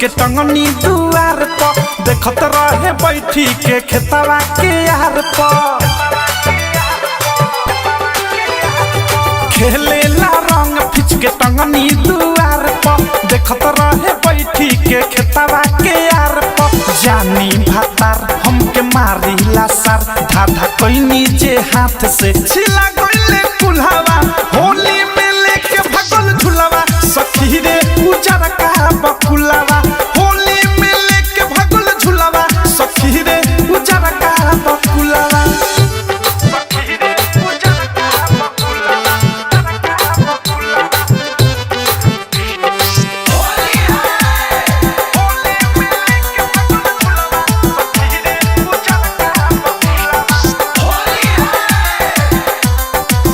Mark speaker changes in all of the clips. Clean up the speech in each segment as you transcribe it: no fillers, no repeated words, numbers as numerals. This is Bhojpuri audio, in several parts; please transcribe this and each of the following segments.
Speaker 1: के टंगनी दुआर पर देखत रहे बैठी के खेतवा के यार पर खेलेला रंग फिच के टंगनी दुआर पर देखत रहे बैठी के खेतवा के यार पर जानी भातार हमके मारिला सर धाधा कोई जे हाथ से छिला गइले कुल्हावा होली में लेके भगल झुलावा सखी रे उजर का बकुलावा होली में लेके भगल झुलावा सखी रे उजर का बकुलावा सखी रे उजर का बकुलावा होली है होली में लेके भगल झुलावा सखी रे उजर का बकुलावा होली है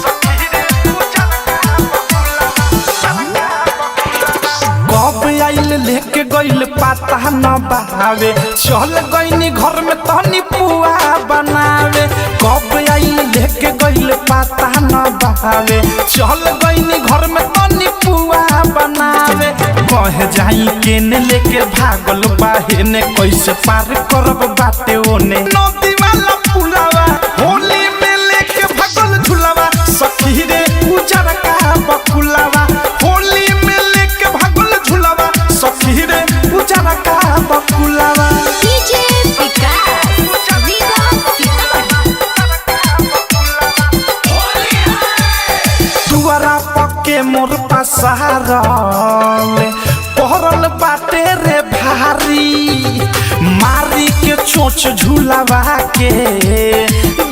Speaker 1: सखी रे उजर का बकुलावा कब आइल लेके गइल पाता न बहावे चल गइनी घर में तनी पुआ बनावे कब आइल लेके गइल पाता न बहावे चल गइनी घर में तनी पुआ बनावे कह जाई केने लेके भागल बाहेने कैसे पार करब बाटे ओने नदी वाला पुलावा होली में लेके भागल झुलावा सखी रे उजर का बकुलावा होली में लेके भागल झुलावा सखी रे उजर का बकुलावा
Speaker 2: डीजे विकास रीगा
Speaker 1: दुआरा पक्के मोर पसारल पहरल बाटे रे भारी मारी के चोच झुलावा के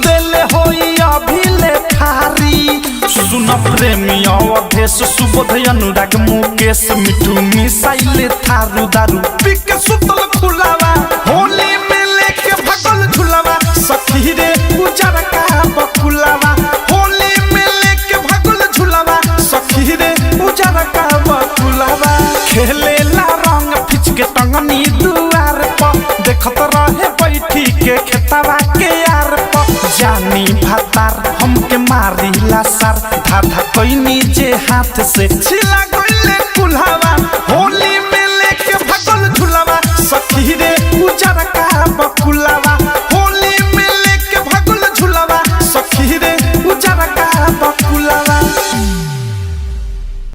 Speaker 1: देले होई अभी ले थारी सुन प्रेमी अवधेश सुबोध अनुराग मुकेश मिठू मिसाइले थारू दारू पिके सुतल खुलावा होली में लेके भगल झुलावा सखी रे उजर का बकुलावा होली में लेके भगल झुलावा सखी रे उजर का बकुलावा खेलेला रंग फिच के टंगनी दुआर पर देखत रहे बैठी के खेतवा के यार पर जानी भातार हमके मारिला सर धाधा कोई जे हाथ से छिला गइले कुल्हावा होली में लेके भगल झुलावा सखी रे उजर का बकुलावा